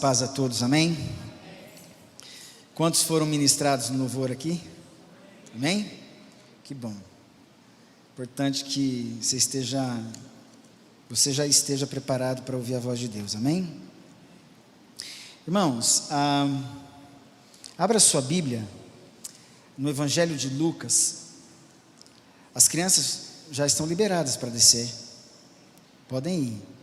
paz a todos, amém? Quantos foram ministrados no louvor aqui? Amém? Que bom. Importante que você já esteja preparado para ouvir a voz de Deus, amém? Irmãos, abra sua Bíblia no Evangelho de Lucas. As crianças já estão liberadas para descer, podem ir.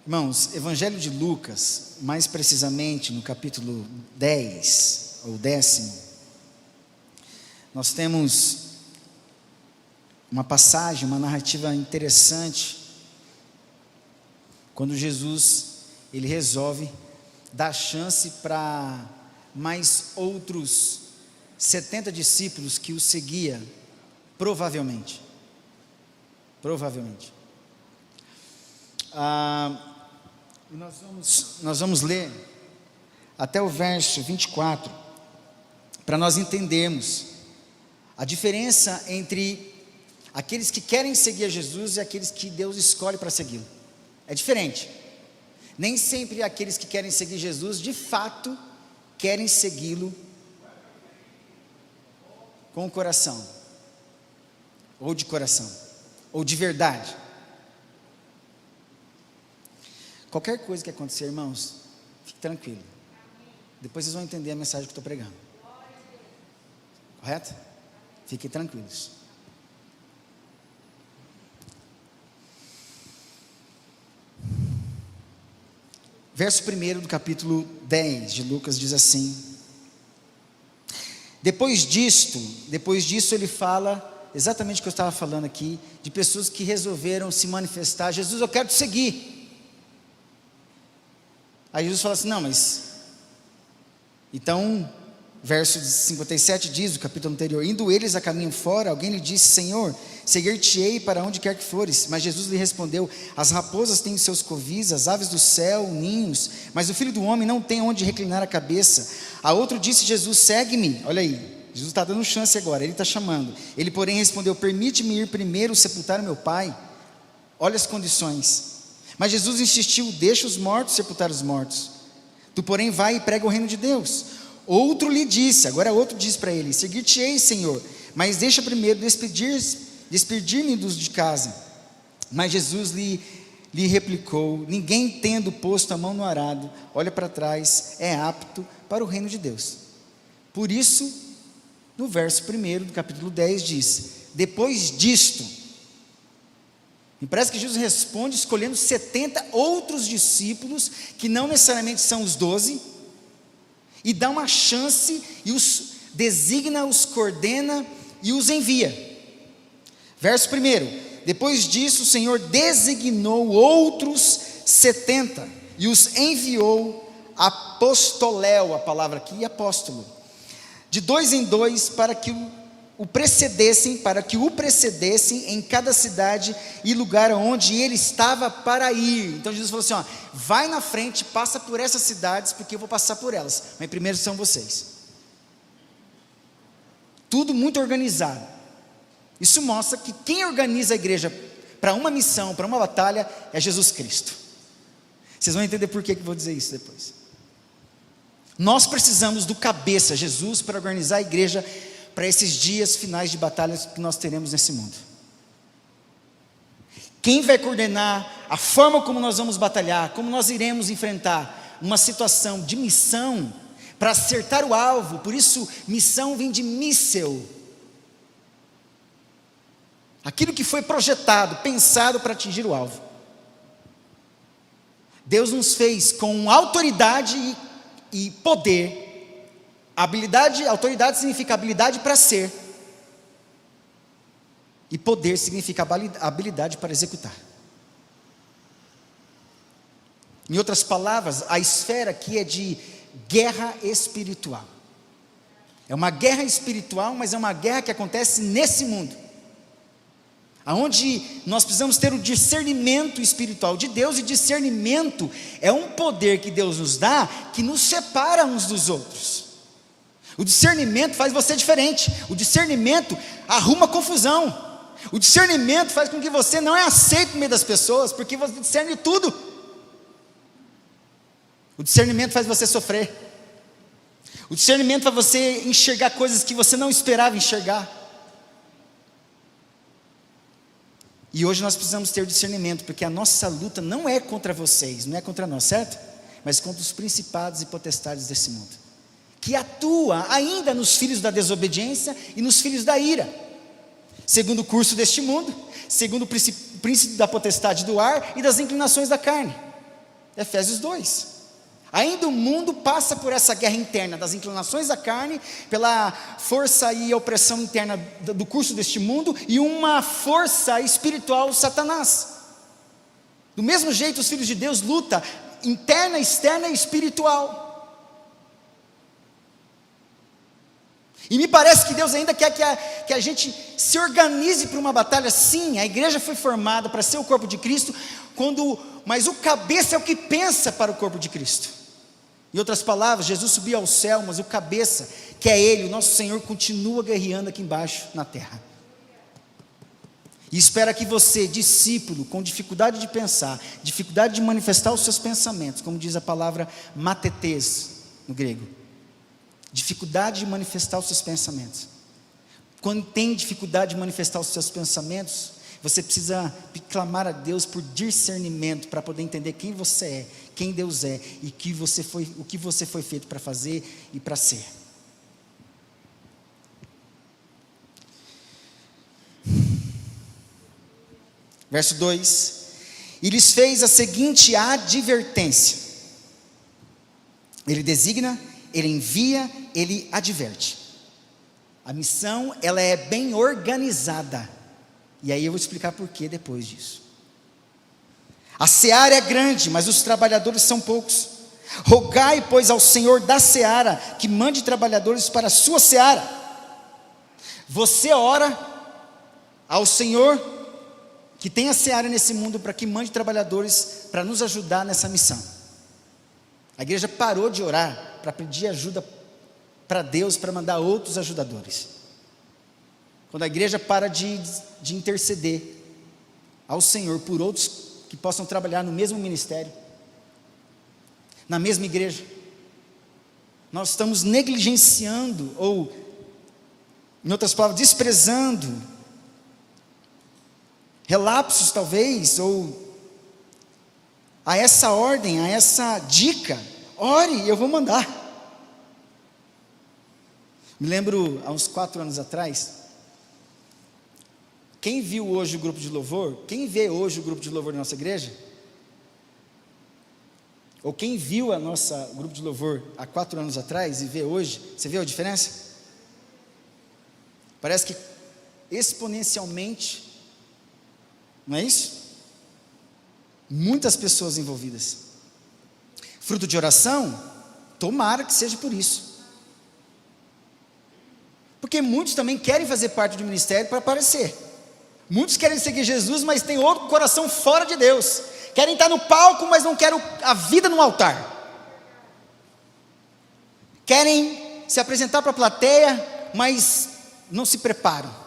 Irmãos, Evangelho de Lucas, mais precisamente no capítulo 10, ou 10, nós temos uma passagem, uma narrativa interessante, quando Jesus, ele resolve dar chance para mais outros 70 discípulos que o seguia, provavelmente. Nós vamos ler até o verso 24, para nós entendermos a diferença entre aqueles que querem seguir a Jesus e aqueles que Deus escolhe para segui-lo. É diferente. Nem sempre aqueles que querem seguir Jesus, de fato, querem segui-lo com o coração, ou de coração, ou de verdade. Qualquer coisa que acontecer, irmãos, fique tranquilo. Depois vocês vão entender a mensagem que eu estou pregando. Correto? Fiquem tranquilos. Verso 1 do capítulo 10 de Lucas diz assim: Depois disso ele fala exatamente o que eu estava falando aqui, de pessoas que resolveram se manifestar. Jesus, eu quero te seguir. Aí Jesus fala assim, não, mas... Então, verso 57 diz, o capítulo anterior, indo eles a caminho fora, alguém lhe disse, Senhor, seguir-te-ei para onde quer que fores. Mas Jesus lhe respondeu, as raposas têm os seus covis, as aves do céu, ninhos, mas o Filho do Homem não tem onde reclinar a cabeça. A outro disse Jesus, segue-me. Olha aí, Jesus está dando chance agora, ele está chamando. Ele, porém, respondeu, permite-me ir primeiro sepultar meu pai. Olha as condições. Mas Jesus insistiu, deixa os mortos sepultar os mortos. Tu, porém, vai e prega o reino de Deus. Outro lhe disse, agora outro diz para ele, seguir-te-ei, Senhor, mas deixa primeiro despedir-me dos de casa. Mas Jesus lhe replicou, ninguém tendo posto a mão no arado, olha para trás, é apto para o reino de Deus. Por isso, no verso 1 do capítulo 10 diz, depois disto, e parece que Jesus responde escolhendo 70 outros discípulos, que não necessariamente são os 12, e dá uma chance, e os designa, os coordena, e os envia. Verso 1, depois disso o Senhor designou outros 70, e os enviou apostoléu, a palavra aqui, apóstolo, de dois em dois, para que o precedessem em cada cidade e lugar onde ele estava para ir. Então Jesus falou assim, ó, vai na frente, passa por essas cidades, porque eu vou passar por elas, mas primeiro são vocês. Tudo muito organizado. Isso mostra que quem organiza a igreja para uma missão, para uma batalha, é Jesus Cristo. Vocês vão entender por que eu vou dizer isso depois. Nós precisamos do cabeça, Jesus, para organizar a igreja para esses dias finais de batalhas que nós teremos nesse mundo. Quem vai coordenar a forma como nós vamos batalhar, como nós iremos enfrentar uma situação de missão, para acertar o alvo, por isso missão vem de míssel. Aquilo que foi projetado, pensado para atingir o alvo. Deus nos fez com autoridade e poder. Autoridade significa habilidade para ser, e poder significa habilidade para executar. Em outras palavras, a esfera aqui é de guerra espiritual. É uma guerra espiritual, mas é uma guerra que acontece nesse mundo, aonde nós precisamos ter o discernimento espiritual de Deus, e discernimento é um poder que Deus nos dá, que nos separa uns dos outros. O discernimento faz você diferente. O discernimento arruma confusão. O discernimento faz com que você não é aceito no meio das pessoas, porque você discerne tudo. O discernimento faz você sofrer. O discernimento faz você enxergar coisas que você não esperava enxergar. E hoje nós precisamos ter discernimento, porque a nossa luta não é contra vocês, não é contra nós, certo? Mas contra os principados e potestades desse mundo, que atua ainda nos filhos da desobediência e nos filhos da ira, segundo o curso deste mundo, segundo o príncipe da potestade do ar e das inclinações da carne. Efésios 2. Ainda o mundo passa por essa guerra interna das inclinações da carne, pela força e opressão interna do curso deste mundo, e uma força espiritual, Satanás. Do mesmo jeito, os filhos de Deus lutam interna, externa e espiritual. E me parece que Deus ainda quer que a gente se organize para uma batalha. Sim, a igreja foi formada para ser o corpo de Cristo, mas o cabeça é o que pensa para o corpo de Cristo. Em outras palavras, Jesus subiu ao céu, mas o cabeça, que é Ele, o nosso Senhor, continua guerreando aqui embaixo na terra. E espera que você, discípulo, com dificuldade de pensar, dificuldade de manifestar os seus pensamentos, como diz a palavra matetês no grego, dificuldade de manifestar os seus pensamentos. Quando tem dificuldade de manifestar os seus pensamentos, você precisa clamar a Deus por discernimento, para poder entender quem você é, quem Deus é, e o que você foi feito para fazer e para ser. Verso 2, e lhes fez a seguinte advertência. Ele designa, ele envia, ele adverte. A missão, ela é bem organizada, e aí eu vou explicar por que depois disso. A seara é grande, mas os trabalhadores são poucos. Rogai, pois, ao Senhor da seara, que mande trabalhadores para a sua seara. Você ora ao Senhor, que tem a seara nesse mundo, para que mande trabalhadores para nos ajudar nessa missão. A igreja parou de orar para pedir ajuda para Deus, para mandar outros ajudadores. Quando a igreja para de interceder ao Senhor por outros que possam trabalhar no mesmo ministério, na mesma igreja, nós estamos negligenciando, ou, em outras palavras, desprezando, relapsos talvez, ou a essa ordem, a essa dica: ore, eu vou mandar. Me lembro, há uns 4 anos atrás, quem viu hoje o grupo de louvor, quem vê hoje o grupo de louvor da nossa igreja, ou quem viu o grupo de louvor há 4 anos atrás e vê hoje, você viu a diferença? Parece que exponencialmente, não é isso? Muitas pessoas envolvidas. Fruto de oração? Tomara que seja por isso. Porque muitos também querem fazer parte do ministério para aparecer. Muitos querem seguir Jesus, mas tem outro coração fora de Deus. Querem estar no palco, mas não querem a vida no altar. Querem se apresentar para a plateia, mas não se preparam.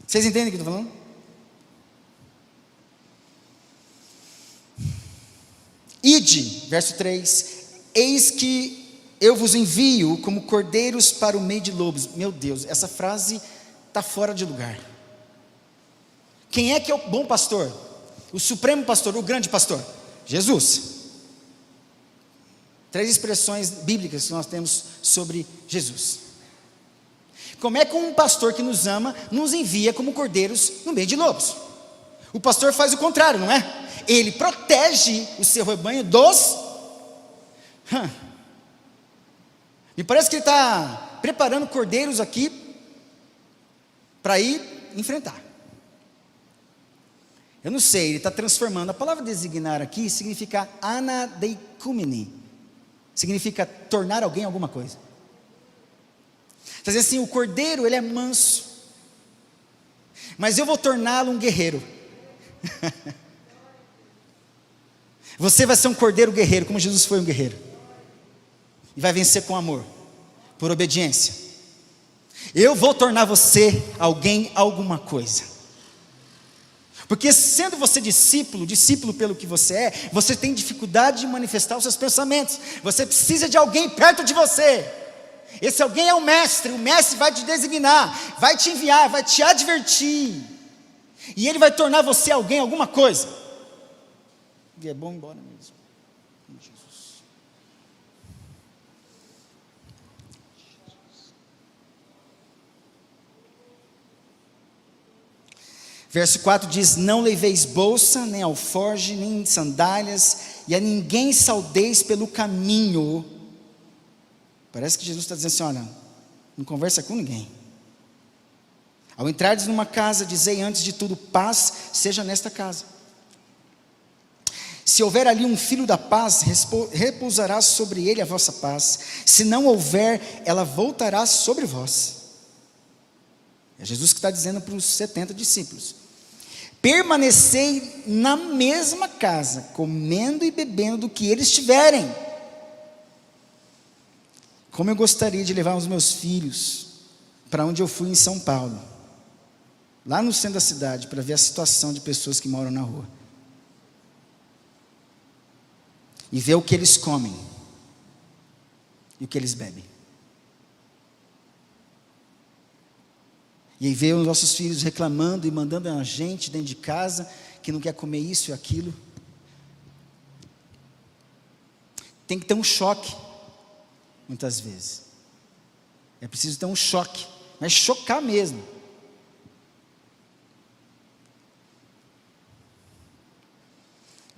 Vocês entendem o que eu estou falando? Ide, verso 3, eis que eu vos envio como cordeiros para o meio de lobos. Meu Deus, essa frase está fora de lugar. Quem é que é o bom pastor? O supremo pastor, o grande pastor? Jesus. 3 expressões bíblicas que nós temos sobre Jesus. Como é que um pastor que nos ama nos envia como cordeiros no meio de lobos? O pastor faz o contrário, não é? Ele protege o seu rebanho dos... Me parece que ele está preparando cordeiros aqui para ir enfrentar. Eu não sei, ele está transformando. A palavra designar aqui significa anadeikumene. Significa tornar alguém alguma coisa. Está dizendo assim, o cordeiro ele é manso, mas eu vou torná-lo um guerreiro. Você vai ser um cordeiro guerreiro, como Jesus foi um guerreiro. E vai vencer com amor, por obediência. Eu vou tornar você alguém, alguma coisa. Porque sendo você discípulo, discípulo pelo que você é, você tem dificuldade de manifestar os seus pensamentos. Você precisa de alguém perto de você. Esse alguém é o mestre vai te designar, vai te enviar, vai te advertir. E ele vai tornar você alguém, alguma coisa. E é bom ir embora mesmo. Jesus. Verso 4 diz: não leveis bolsa, nem alforge, nem sandálias, e a ninguém saudeis pelo caminho. Parece que Jesus está dizendo assim: olha, não conversa com ninguém. Ao entrardes numa casa, dizei antes de tudo: paz seja nesta casa. Se houver ali um filho da paz, repousará sobre ele a vossa paz. Se não houver, ela voltará sobre vós. É Jesus que está dizendo para os 70 discípulos: permanecei na mesma casa, comendo e bebendo do que eles tiverem. Como eu gostaria de levar os meus filhos para onde eu fui em São Paulo, lá no centro da cidade, para ver a situação de pessoas que moram na rua, e ver o que eles comem e o que eles bebem. E aí ver os nossos filhos reclamando e mandando a gente dentro de casa que não quer comer isso e aquilo. Tem que ter um choque, muitas vezes. É preciso ter um choque, mas chocar mesmo.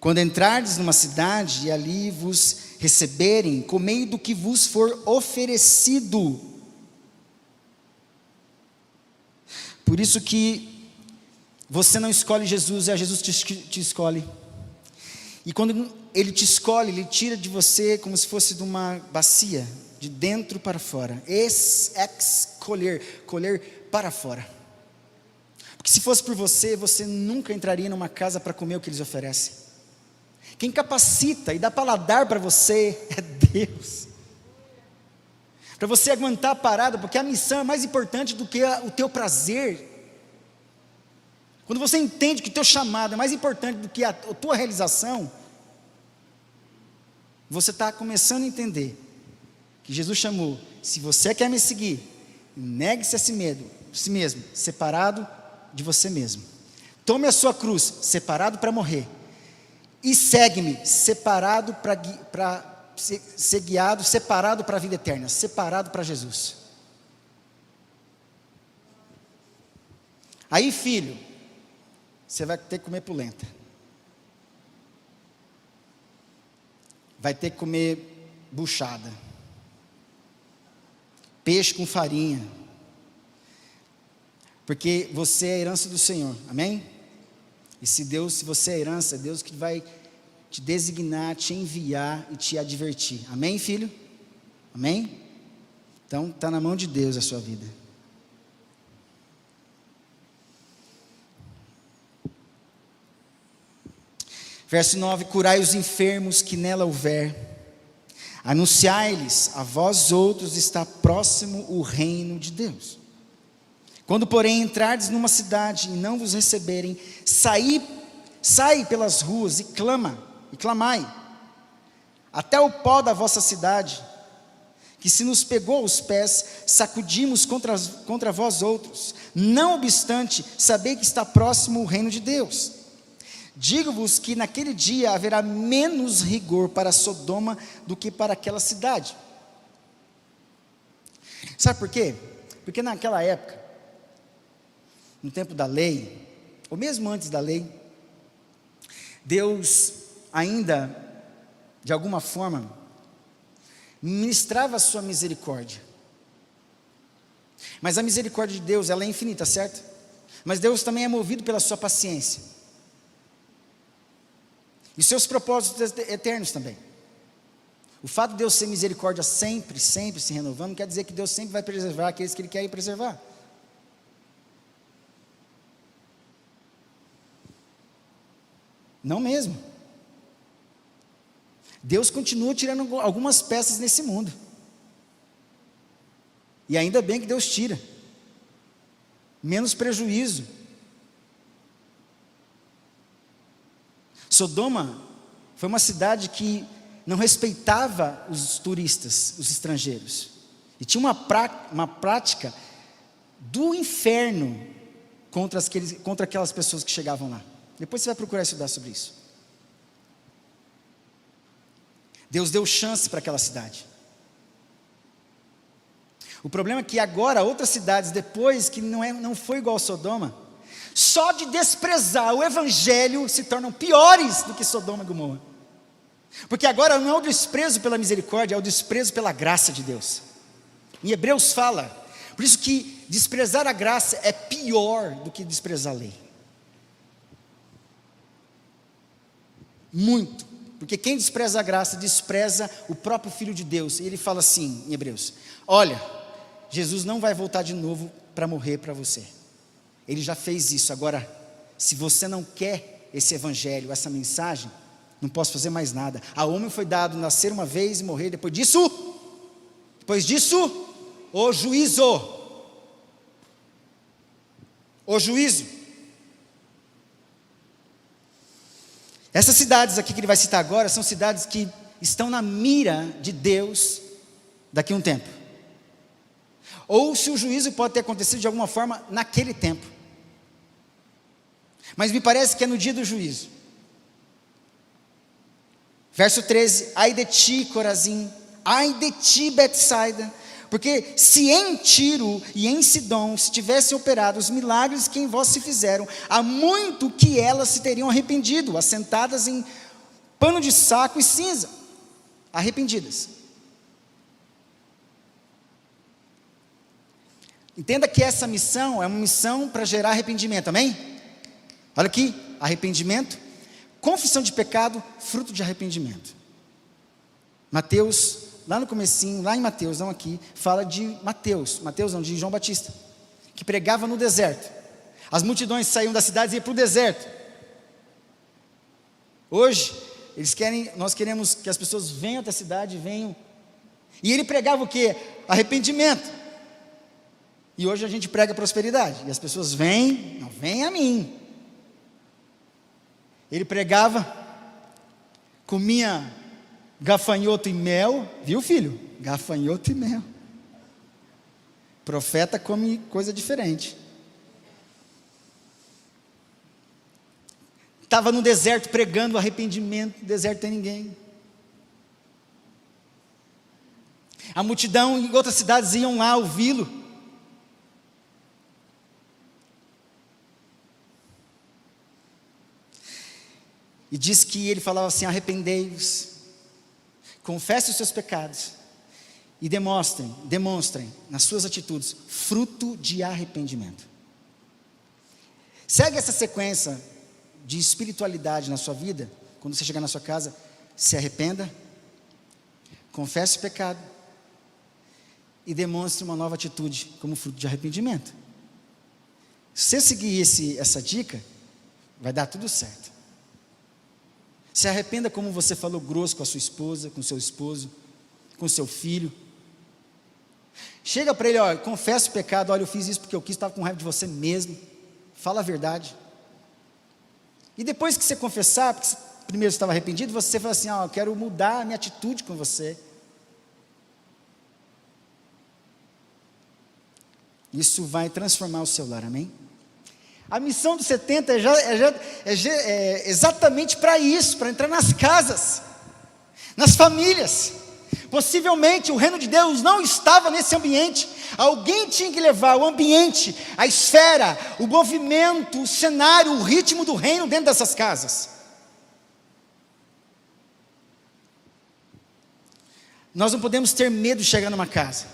Quando entrardes numa cidade e ali vos receberem, comei do que vos for oferecido. Por isso que você não escolhe Jesus, é Jesus que te escolhe. E quando Ele te escolhe, Ele tira de você como se fosse de uma bacia, de dentro para fora. Colher para fora. Porque se fosse por você, você nunca entraria numa casa para comer o que eles oferecem. Quem capacita e dá paladar para você é Deus. Para você aguentar a parada, porque a missão é mais importante do que o teu prazer. Quando você entende que o teu chamado é mais importante do que a tua realização, você está começando a entender que Jesus chamou: se você quer me seguir, negue-se a si mesmo, separado de você mesmo. Tome a sua cruz, separado para morrer. E segue-me, separado para ser guiado, separado para a vida eterna, separado para Jesus. Aí, filho, você vai ter que comer polenta. Vai ter que comer buchada. Peixe com farinha. Porque você é a herança do Senhor, amém? E se você é a herança, é Deus que vai te designar, te enviar e te advertir. Amém, filho? Amém? Então, está na mão de Deus a sua vida. Verso 9: curai os enfermos que nela houver, anunciai-lhes a vós outros está próximo o reino de Deus. Quando, porém, entrardes numa cidade e não vos receberem, saí pelas ruas e clamai, até o pó da vossa cidade, que se nos pegou aos pés, sacudimos contra vós outros. Não obstante, sabei que está próximo o reino de Deus. Digo-vos que naquele dia haverá menos rigor para Sodoma do que para aquela cidade. Sabe por quê? Porque naquela época, no tempo da lei, ou mesmo antes da lei, Deus ainda, de alguma forma, ministrava a sua misericórdia. Mas a misericórdia de Deus, ela é infinita, certo? Mas Deus também é movido pela sua paciência. E seus propósitos eternos também. O fato de Deus ser misericórdia sempre se renovando, não quer dizer que Deus sempre vai preservar aqueles que Ele quer preservar. Não mesmo. Deus continua tirando algumas peças nesse mundo. E ainda bem que Deus tira. menos prejuízo. Sodoma foi uma cidade que não respeitava os turistas, os estrangeiros. E tinha uma prática do inferno contra aquelas pessoas que chegavam lá. Depois você vai procurar estudar sobre isso. Deus deu chance para aquela cidade. O problema é que agora outras cidades, depois que não foi igual a Sodoma, só de desprezar o evangelho se tornam piores do que Sodoma e Gomorra. Porque agora não é o desprezo pela misericórdia, é o desprezo pela graça de Deus. Em Hebreus fala, por isso que desprezar a graça é pior do que desprezar a lei. Muito. Porque quem despreza a graça, despreza o próprio Filho de Deus. E ele fala assim em Hebreus: olha, Jesus não vai voltar de novo para morrer para você. Ele já fez isso. Agora, se você não quer esse evangelho, essa mensagem, não posso fazer mais nada. A homem foi dado nascer uma vez e morrer. Depois disso, o juízo. O juízo. Essas cidades aqui que ele vai citar agora são cidades que estão na mira de Deus daqui a um tempo. Ou se o juízo pode ter acontecido de alguma forma naquele tempo. Mas me parece que é no dia do juízo. Verso 13: ai de ti, Corazim, ai de ti, Betsaida, porque se em Tiro e em Sidom se tivessem operado os milagres que em vós se fizeram, há muito que elas se teriam arrependido, assentadas em pano de saco e cinza, arrependidas. Entenda que essa missão é uma missão para gerar arrependimento, amém? Olha aqui, arrependimento, confissão de pecado, fruto de arrependimento. Mateus, lá no comecinho, lá em Mateus, não aqui, fala de Mateus não, de João Batista, que pregava no deserto. As multidões saíam das cidades e iam para o deserto. Hoje, nós queremos que as pessoas venham até a cidade, e ele pregava o quê? Arrependimento. E hoje a gente prega prosperidade, e as pessoas vêm, não vêm a mim. Ele pregava, comia gafanhoto e mel, viu, filho? Gafanhoto e mel. Profeta come coisa diferente. Estava no deserto pregando arrependimento, no deserto tem ninguém. A multidão em outras cidades iam lá ouvi-lo. E diz que ele falava assim: arrependei-vos, confesse os seus pecados e demonstrem nas suas atitudes fruto de arrependimento. Segue essa sequência de espiritualidade na sua vida. Quando você chegar na sua casa, se arrependa, confesse o pecado e demonstre uma nova atitude como fruto de arrependimento. Se você seguir essa dica, vai dar tudo certo. Se arrependa como você falou grosso com a sua esposa, com o seu esposo, com o seu filho. Chega para ele, olha, confessa o pecado, olha, eu fiz isso porque eu quis, estava com raiva de você mesmo. Fala a verdade. E depois que você confessar, porque primeiro você estava arrependido, você fala assim: eu quero mudar a minha atitude com você. Isso vai transformar o seu lar, amém? A missão dos 70 é exatamente para isso, para entrar nas casas, nas famílias. Possivelmente o reino de Deus não estava nesse ambiente. Alguém tinha que levar o ambiente, a esfera, o movimento, o cenário, o ritmo do reino dentro dessas casas. Nós não podemos ter medo de chegar numa casa,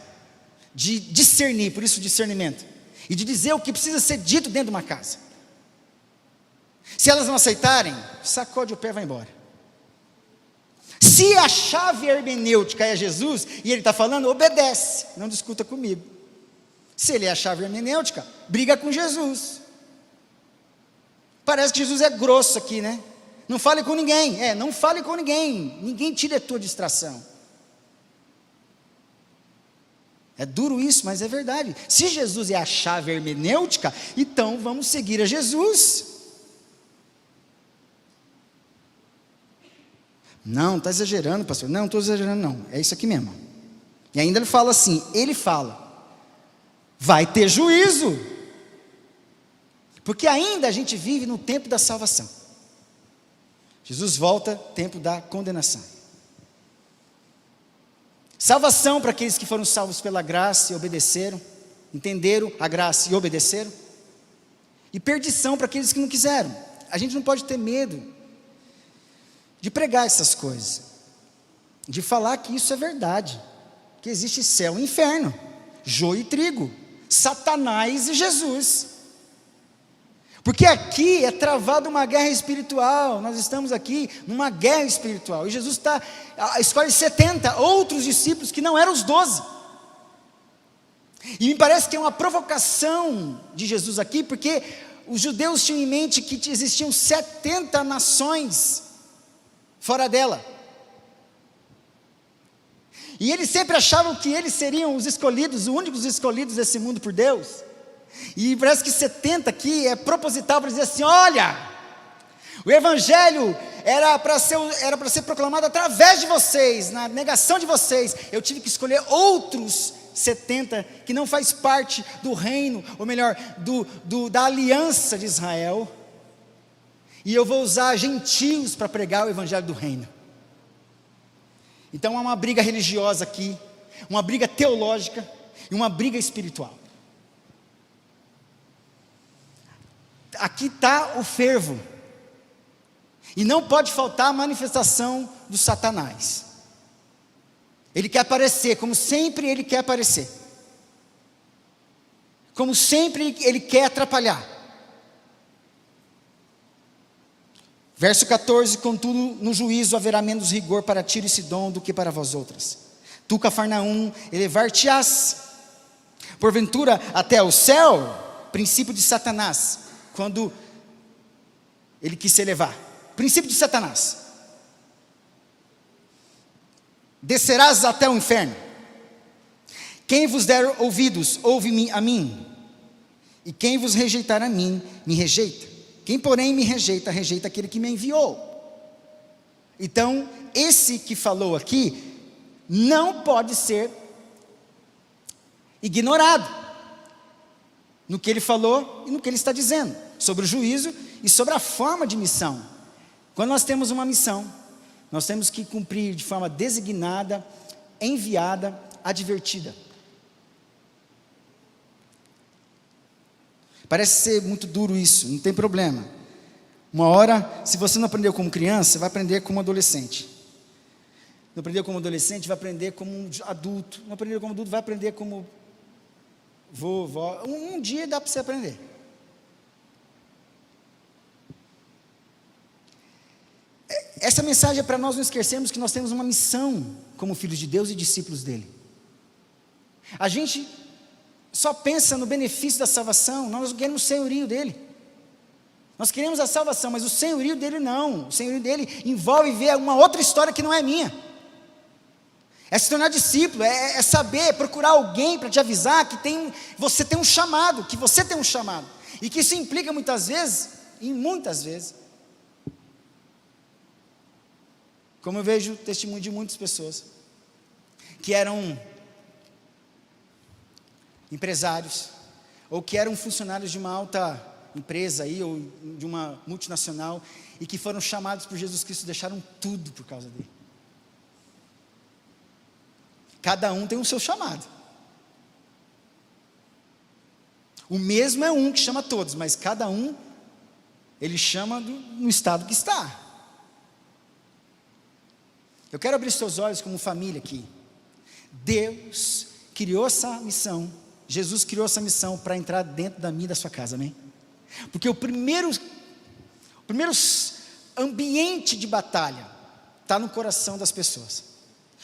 de discernir, por isso discernimento, e de dizer o que precisa ser dito dentro de uma casa. Se elas não aceitarem, sacode o pé e vai embora. Se a chave hermenêutica é Jesus, e ele está falando, obedece, não discuta comigo. Se ele é a chave hermenêutica, briga com Jesus. Parece que Jesus é grosso aqui, né? Não fale com ninguém, não fale com ninguém, ninguém tire a tua distração. É duro isso, mas é verdade. Se Jesus é a chave hermenêutica, então vamos seguir a Jesus. Não, está exagerando, pastor. Não estou exagerando não, é isso aqui mesmo. E ainda ele fala assim, vai ter juízo. Porque ainda a gente vive no tempo da salvação. Jesus volta, tempo da condenação. Salvação para aqueles que foram salvos pela graça e obedeceram, entenderam a graça e obedeceram. E perdição para aqueles que não quiseram. A gente não pode ter medo de pregar essas coisas, de falar que isso é verdade, que existe céu e inferno, joio e trigo, Satanás e Jesus. Porque aqui é travada uma guerra espiritual, nós estamos aqui numa guerra espiritual, e Jesus escolhe 70 outros discípulos que não eram os 12, e me parece que é uma provocação de Jesus aqui, porque os judeus tinham em mente que existiam 70 nações fora dela, e eles sempre achavam que eles seriam os escolhidos, os únicos escolhidos desse mundo por Deus. E parece que 70 aqui é proposital para dizer assim, olha, o evangelho era para ser proclamado através de vocês, na negação de vocês, eu tive que escolher outros 70 que não faz parte do reino, ou melhor, da aliança de Israel, e eu vou usar gentios para pregar o evangelho do reino. Então há uma briga religiosa aqui, uma briga teológica e uma briga espiritual. Aqui está o fervo, e não pode faltar a manifestação do Satanás. Ele quer aparecer, como sempre ele quer aparecer, como sempre ele quer atrapalhar. Verso 14, contudo no juízo haverá menos rigor para Tiro e Sidom do que para vós outras. Tu, Cafarnaum, elevar-te-ás, porventura até o céu, princípio de Satanás, quando ele quis se elevar, princípio de Satanás, descerás até o inferno. Quem vos der ouvidos, ouve a mim, e quem vos rejeitar a mim, me rejeita. Quem porém me rejeita, rejeita aquele que me enviou. Então, esse que falou aqui, não pode ser ignorado, no que ele falou e no que ele está dizendo, sobre o juízo e sobre a forma de missão. Quando nós temos uma missão, nós temos que cumprir de forma designada, enviada, advertida. Parece ser muito duro isso, não tem problema. Uma hora, se você não aprendeu como criança, você vai aprender como adolescente. Não aprendeu como adolescente, vai aprender como um adulto. Não aprendeu como adulto, vai aprender como vovó. Um dia dá para você aprender. Essa mensagem é para nós não esquecermos que nós temos uma missão como filhos de Deus e discípulos dele. A gente só pensa no benefício da salvação, nós queremos o senhorio dele. Nós queremos a salvação, mas o senhorio dele não. O senhorio dele envolve ver uma outra história que não é minha. É se tornar discípulo, é saber, procurar alguém para te avisar que você tem um chamado, que você tem um chamado. E que isso implica muitas vezes, como eu vejo testemunho de muitas pessoas, que eram empresários, ou que eram funcionários de uma alta empresa aí, ou de uma multinacional, e que foram chamados por Jesus Cristo, deixaram tudo por causa dele. Cada um tem o seu chamado. O mesmo é um que chama todos, mas cada um, ele chama no estado que está. Eu quero abrir seus olhos como família aqui. Deus criou essa missão, Jesus criou essa missão para entrar dentro da minha e da sua casa, amém? Porque o primeiro ambiente de batalha está no coração das pessoas.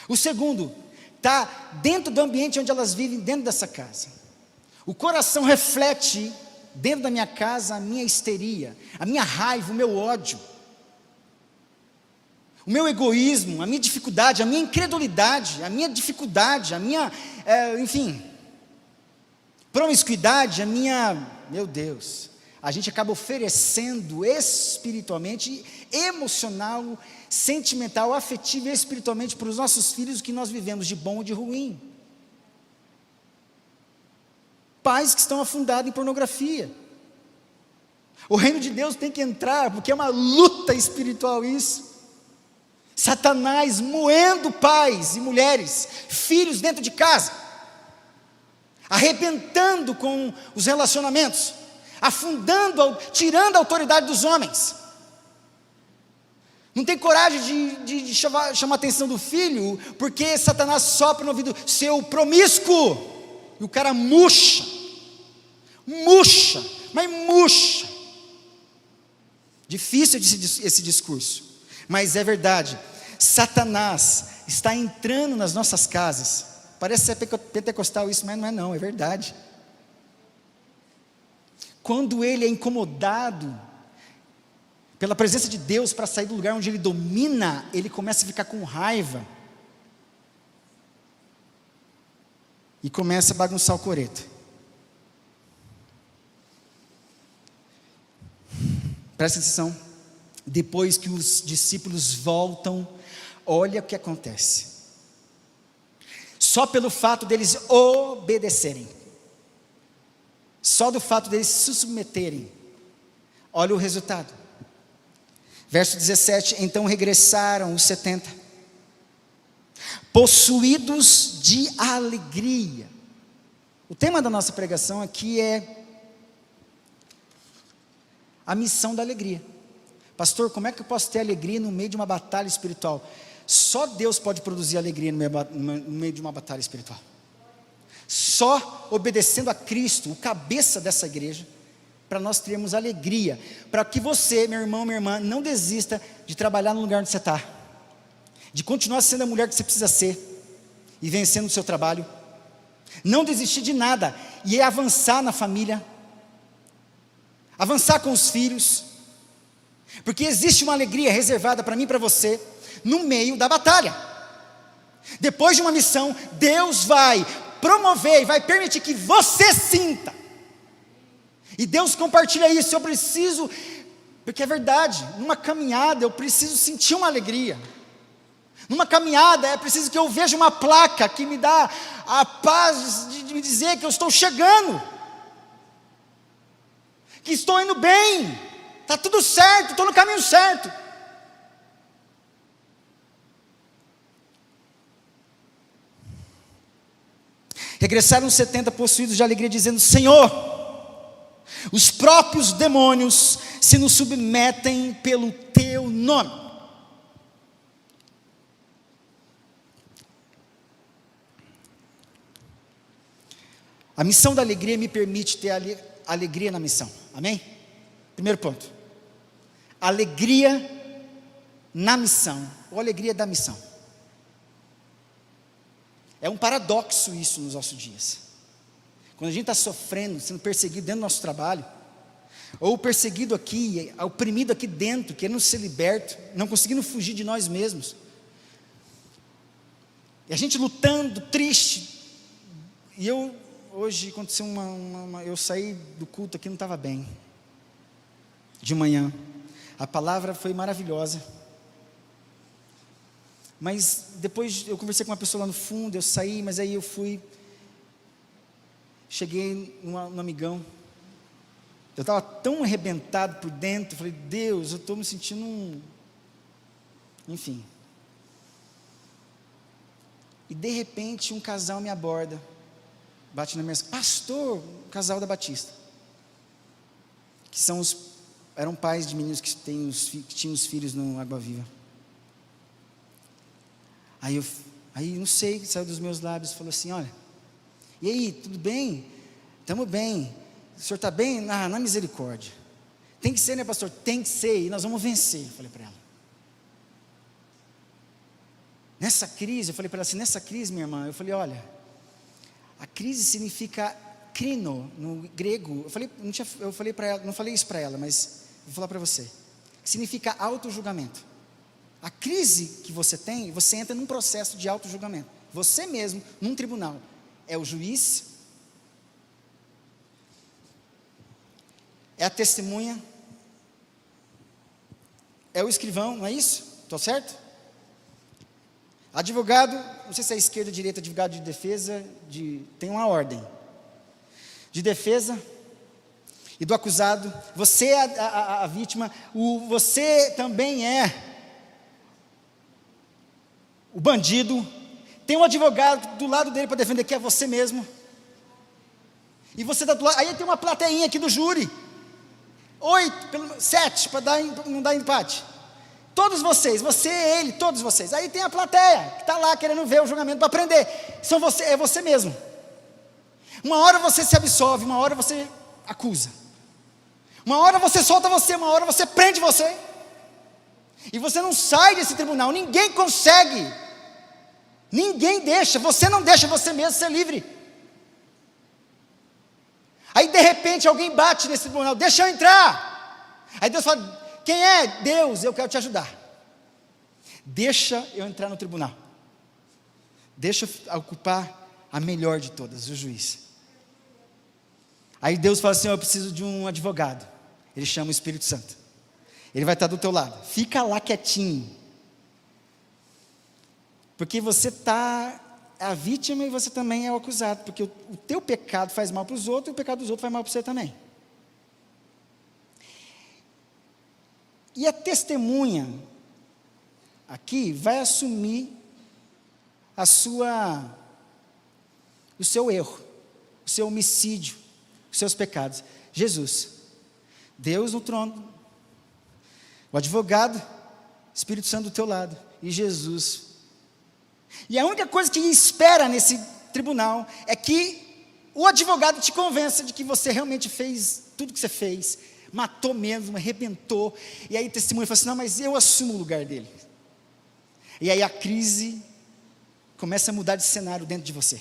O segundo está dentro do ambiente onde elas vivem, dentro dessa casa. O coração reflete dentro da minha casa a minha histeria, a minha raiva, o meu ódio. o meu egoísmo, a minha dificuldade, a minha incredulidade, a minha dificuldade, a minha, promiscuidade, meu Deus, a gente acaba oferecendo espiritualmente, emocional, sentimental, afetivo e espiritualmente para os nossos filhos o que nós vivemos de bom ou de ruim. Pais que estão afundados em pornografia. O reino de Deus tem que entrar, porque é uma luta espiritual isso. Satanás moendo pais e mulheres, filhos dentro de casa, arrebentando com os relacionamentos, afundando, tirando a autoridade dos homens. Não tem coragem de chamar a atenção do filho, porque Satanás sopra no ouvido, seu promíscuo, e o cara murcha, mas murcha. Difícil esse discurso, mas é verdade. Satanás está entrando nas nossas casas. Parece ser pentecostal isso, mas não, é verdade. Quando ele é incomodado pela presença de Deus para sair do lugar onde ele domina, ele começa a ficar com raiva e começa a bagunçar o coreto. Presta atenção. Depois que os discípulos voltam, olha o que acontece. Só pelo fato deles obedecerem, só do fato deles se submeterem, olha o resultado. Verso 17: então regressaram os 70, possuídos de alegria. O tema da nossa pregação aqui é a missão da alegria. Pastor, como é que eu posso ter alegria no meio de uma batalha espiritual? Só Deus pode produzir alegria no meio de uma batalha espiritual. Só obedecendo a Cristo, o cabeça dessa igreja, para nós termos alegria, para que você, meu irmão, minha irmã, não desista de trabalhar no lugar onde você está, de continuar sendo a mulher que você precisa ser, e vencendo o seu trabalho, não desistir de nada, e avançar na família, avançar com os filhos, porque existe uma alegria reservada para mim e para você, no meio da batalha. Depois de uma missão, Deus vai promover e vai permitir que você sinta, e Deus compartilha isso. Eu preciso, porque é verdade, numa caminhada eu preciso sentir uma alegria, numa caminhada é preciso que eu veja uma placa que me dá a paz de me dizer que eu estou chegando, que estou indo bem, está tudo certo, estou no caminho certo. Regressaram os 70 possuídos de alegria, dizendo: Senhor, os próprios demônios se nos submetem pelo teu nome. A missão da alegria me permite ter alegria na missão, amém? Primeiro ponto, alegria na missão, ou alegria da missão. É um paradoxo isso nos nossos dias. Quando a gente está sofrendo, sendo perseguido dentro do nosso trabalho, ou perseguido aqui, oprimido aqui dentro, querendo ser liberto, não conseguindo fugir de nós mesmos, e a gente lutando, triste. E hoje aconteceu eu saí do culto aqui, não estava bem, de manhã, a palavra foi maravilhosa, mas depois eu conversei com uma pessoa lá no fundo, eu saí, mas aí eu cheguei num amigão, eu estava tão arrebentado por dentro, falei: Deus, eu estou me sentindo enfim, e de repente um casal me aborda, bate na minha pastor, o casal da Batista, que eram pais de meninos que tinham os filhos no Água Viva. Aí não sei, saiu dos meus lábios, falou assim: olha, e aí, tudo bem? Estamos bem, o senhor está bem? Na misericórdia, tem que ser, né, pastor? Tem que ser, e nós vamos vencer. Eu falei para ela, nessa crise, eu falei para ela assim: nessa crise, minha irmã, eu falei: olha, a crise significa crino, no grego. Eu falei para ela, não falei isso para ela, mas vou falar para você, que significa auto-julgamento. A crise que você tem, você entra num processo de auto-julgamento. Você mesmo, num tribunal, é o juiz, é a testemunha, é o escrivão, não é isso? Estou certo? Advogado, não sei se é esquerda ou direita, advogado de defesa, tem uma ordem de defesa e do acusado. Você é a vítima, você também é o bandido. Tem um advogado do lado dele para defender, que é você mesmo. E você está do lado, aí tem uma plateinha aqui do júri. 8, 7, para não dar empate. Todos vocês, você, ele, todos vocês. Aí tem a plateia, que está lá querendo ver o julgamento para aprender. É você mesmo. Uma hora você se absolve, uma hora você acusa. Uma hora você solta você, uma hora você prende você. E você não sai desse tribunal, ninguém consegue. Ninguém deixa, você não deixa você mesmo ser livre. Aí de repente alguém bate nesse tribunal, deixa eu entrar. Aí Deus fala, quem é? Deus, eu quero te ajudar. Deixa eu entrar no tribunal. Deixa eu ocupar a melhor de todas, o juiz. Aí Deus fala assim, eu preciso de um advogado. Ele chama o Espírito Santo. Ele vai estar do teu lado. Fica lá quietinho. Porque você está a vítima e você também é o acusado. Porque o teu pecado faz mal para os outros e o pecado dos outros faz mal para você também. E a testemunha aqui vai assumir o seu erro, o seu homicídio, os seus pecados. Jesus, Deus no trono, o advogado, Espírito Santo do teu lado, e Jesus. E a única coisa que espera nesse tribunal é que o advogado te convença de que você realmente fez tudo que você fez, matou mesmo, arrebentou, e aí o testemunho fala assim, não, mas eu assumo o lugar dele. E aí a crise começa a mudar de cenário dentro de você.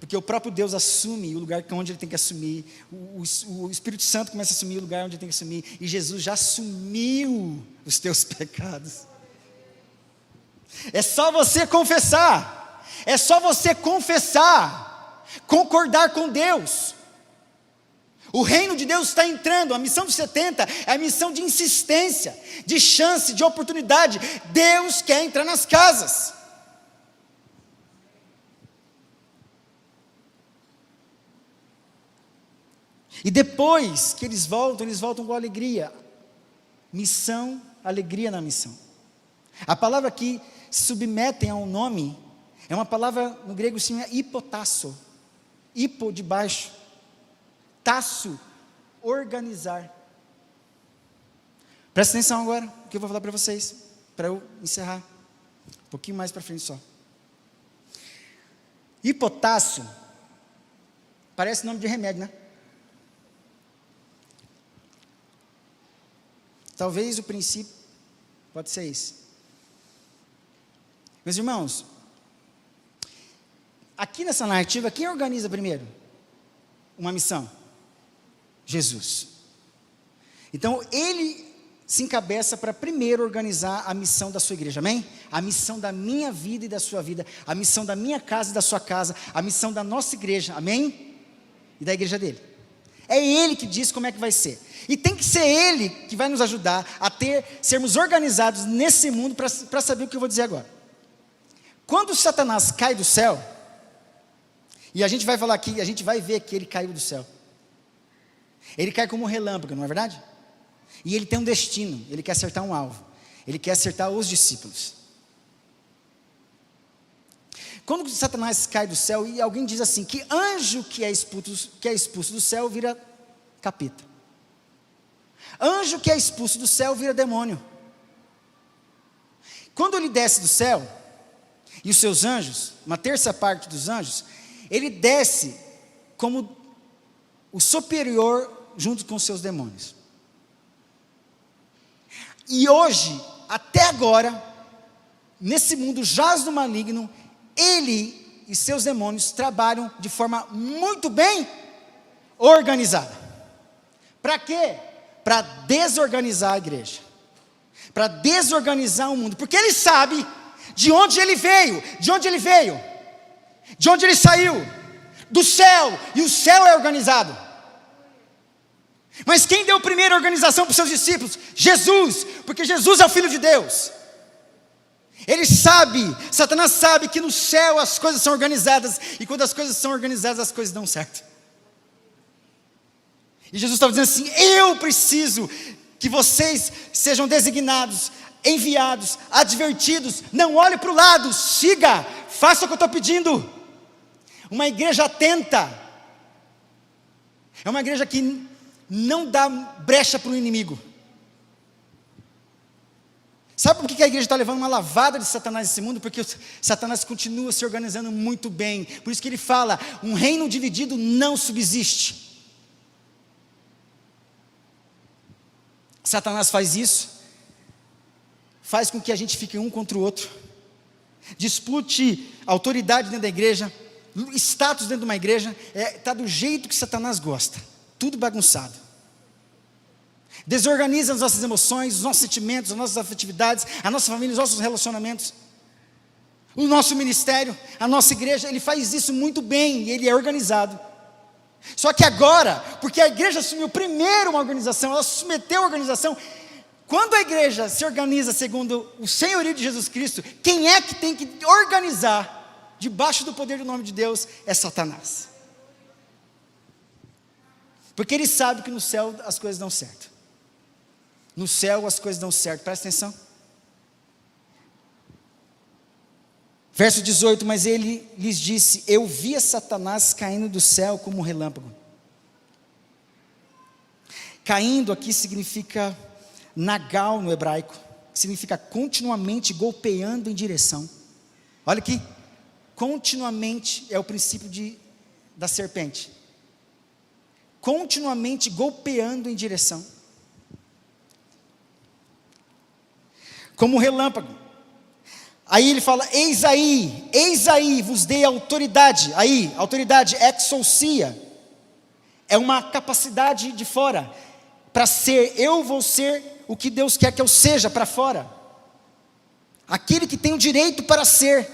Porque o próprio Deus assume o lugar onde ele tem que assumir, o Espírito Santo começa a assumir o lugar onde ele tem que assumir, e Jesus já assumiu os teus pecados. É só você confessar, concordar com Deus. O reino de Deus está entrando, a missão dos 70 é a missão de insistência, de chance, de oportunidade. Deus quer entrar nas casas. E depois que eles voltam com alegria. Missão, alegria na missão. A palavra aqui, submetem a um nome, é uma palavra no grego sim, é hipotasso. Hipo de baixo. Tasso, organizar. Presta atenção agora, o que eu vou falar para vocês, para eu encerrar, um pouquinho mais para frente só. Hipotasso, parece nome de remédio, né? Talvez o princípio, pode ser esse. Meus irmãos, aqui nessa narrativa, quem organiza primeiro uma missão? Jesus. Então, ele se encabeça para primeiro organizar a missão da sua igreja, amém? A missão da minha vida e da sua vida, a missão da minha casa e da sua casa, a missão da nossa igreja, amém? E da igreja dele. É ele que diz como é que vai ser. E tem que ser ele que vai nos ajudar a sermos organizados nesse mundo para saber o que eu vou dizer agora. Quando Satanás cai do céu, e a gente vai falar aqui, a gente vai ver que ele caiu do céu. Ele cai como um relâmpago, não é verdade? E ele tem um destino, ele quer acertar um alvo. Ele quer acertar os discípulos. Quando Satanás cai do céu, e alguém diz assim, que anjo que é expulso do céu vira capeta. Anjo que é expulso do céu vira demônio. Quando ele desce do céu, e os seus anjos, uma terça parte dos anjos, ele desce como o superior junto com os seus demônios. E hoje, até agora, nesse mundo jaz do maligno, ele e seus demônios trabalham de forma muito bem organizada. Para quê? Para desorganizar a igreja. para desorganizar o mundo, porque ele sabe de onde ele veio, de onde ele saiu, do céu, e o céu é organizado. Mas quem deu a primeira organização para os seus discípulos? Jesus, porque Jesus é o Filho de Deus. Ele sabe, Satanás sabe que no céu as coisas são organizadas, e quando as coisas são organizadas, as coisas dão certo. E Jesus estava dizendo assim: eu preciso que vocês sejam designados, enviados, advertidos, não olhe para o lado, siga, faça o que eu estou pedindo. Uma igreja atenta, é uma igreja que não dá brecha para o inimigo. Sabe por que a igreja está levando uma lavada de Satanás nesse mundo? Porque Satanás continua se organizando muito bem. Por isso que ele fala: um reino dividido não subsiste. Satanás faz isso, faz com que a gente fique um contra o outro, dispute autoridade dentro da igreja, status dentro de uma igreja, está do jeito que Satanás gosta, tudo bagunçado. Desorganiza as nossas emoções, os nossos sentimentos, as nossas afetividades, a nossa família, os nossos relacionamentos, o nosso ministério, a nossa igreja. Ele faz isso muito bem, e ele é organizado. Só que agora, porque a igreja assumiu primeiro uma organização, ela submeteu a organização. Quando a igreja se organiza segundo o senhorio de Jesus Cristo, quem é que tem que organizar debaixo do poder do nome de Deus? É Satanás. Porque ele sabe que no céu as coisas dão certo. No céu as coisas dão certo, presta atenção. Verso 18: mas ele lhes disse: eu via Satanás caindo do céu como um relâmpago. Caindo aqui significa nagal no hebraico, significa continuamente golpeando em direção. Olha aqui, continuamente é o princípio da serpente, continuamente golpeando em direção, como um relâmpago. Aí ele fala: eis aí vos dei autoridade. Aí, autoridade, exousia, é uma capacidade de fora, para ser, eu vou ser o que Deus quer que eu seja para fora, aquele que tem o direito para ser,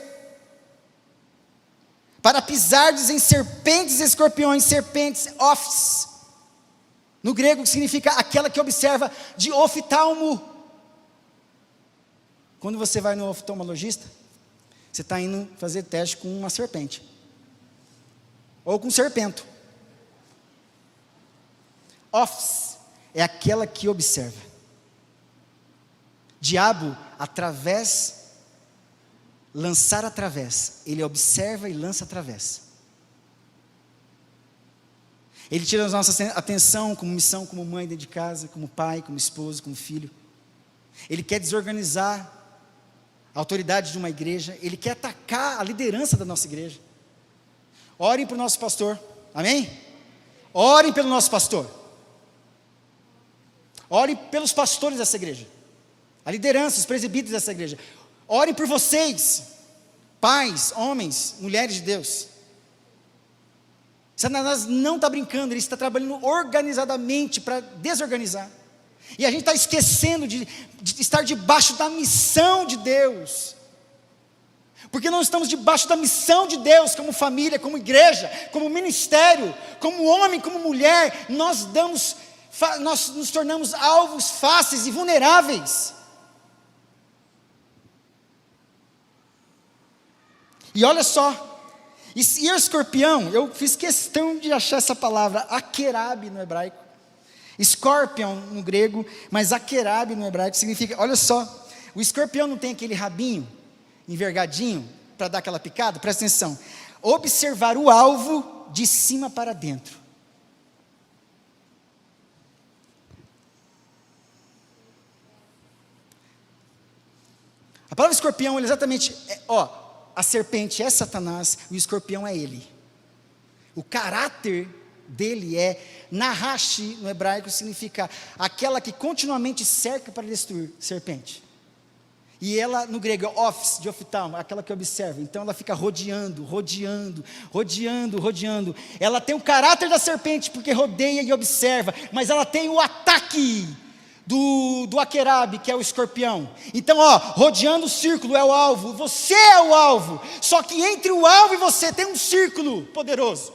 para pisardes em serpentes e escorpiões. Serpentes, ophis, no grego significa aquela que observa, de oftalmo. Quando você vai no oftalmologista, você está indo fazer teste com uma serpente, ou com um serpento. Ophis é aquela que observa. Diabo, lançar através, ele observa e lança através. Ele tira a nossa atenção como missão, como mãe dentro de casa, como pai, como esposo, como filho. Ele quer desorganizar a autoridade de uma igreja, ele quer atacar a liderança da nossa igreja. Orem para o nosso pastor, amém? Orem pelo nosso pastor, orem pelos pastores dessa igreja, a liderança, os presbíteros dessa igreja. Orem por vocês, pais, homens, mulheres de Deus. Satanás não está brincando, ele está trabalhando organizadamente para desorganizar. E a gente está esquecendo de estar debaixo da missão de Deus, porque não estamos debaixo da missão de Deus, como família, como igreja, como ministério, como homem, como mulher. Nós nos tornamos alvos fáceis e vulneráveis. E olha só, e o escorpião, eu fiz questão de achar essa palavra, aquerabe no hebraico, Scorpion no grego, mas aquerabe no hebraico significa, olha só, o escorpião não tem aquele rabinho envergadinho para dar aquela picada? Presta atenção: observar o alvo de cima para dentro. A palavra escorpião é exatamente, a serpente é Satanás, o escorpião é ele. O caráter dele é Nahashi no hebraico, significa aquela que continuamente cerca para destruir, serpente. E ela no grego é ophis, de oftalmo, aquela que observa. Então ela fica rodeando. Ela tem o caráter da serpente, porque rodeia e observa, mas ela tem o ataque do Aquerabe, que é o escorpião. Então, rodeando o círculo é o alvo, você é o alvo, só que entre o alvo e você tem um círculo poderoso.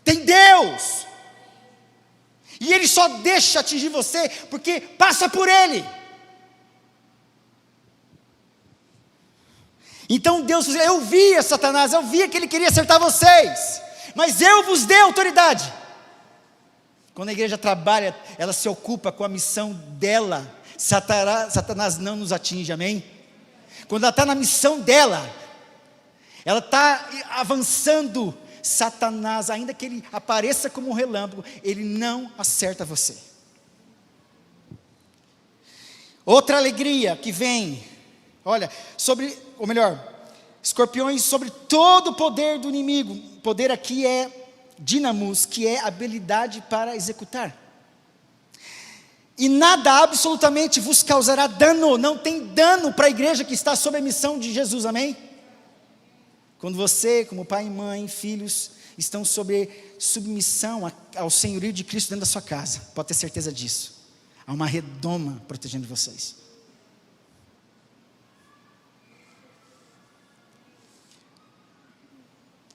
Tem Deus, e Ele só deixa atingir você, porque passa por Ele. Então Deus, eu via Satanás, eu via que ele queria acertar vocês, mas eu vos dei autoridade. Quando a igreja trabalha, ela se ocupa com a missão dela, Satanás não nos atinge, amém? Quando ela está na missão dela, ela está avançando, Satanás, ainda que ele apareça como um relâmpago, ele não acerta você. Outra alegria que vem, olha, escorpiões sobre todo o poder do inimigo. O poder aqui é dinamos, que é habilidade para executar. E nada absolutamente vos causará dano, não tem dano para a igreja que está sob a missão de Jesus, amém? Quando você, como pai e mãe, filhos, estão sob submissão ao senhorio de Cristo dentro da sua casa, pode ter certeza disso. Há uma redoma protegendo vocês.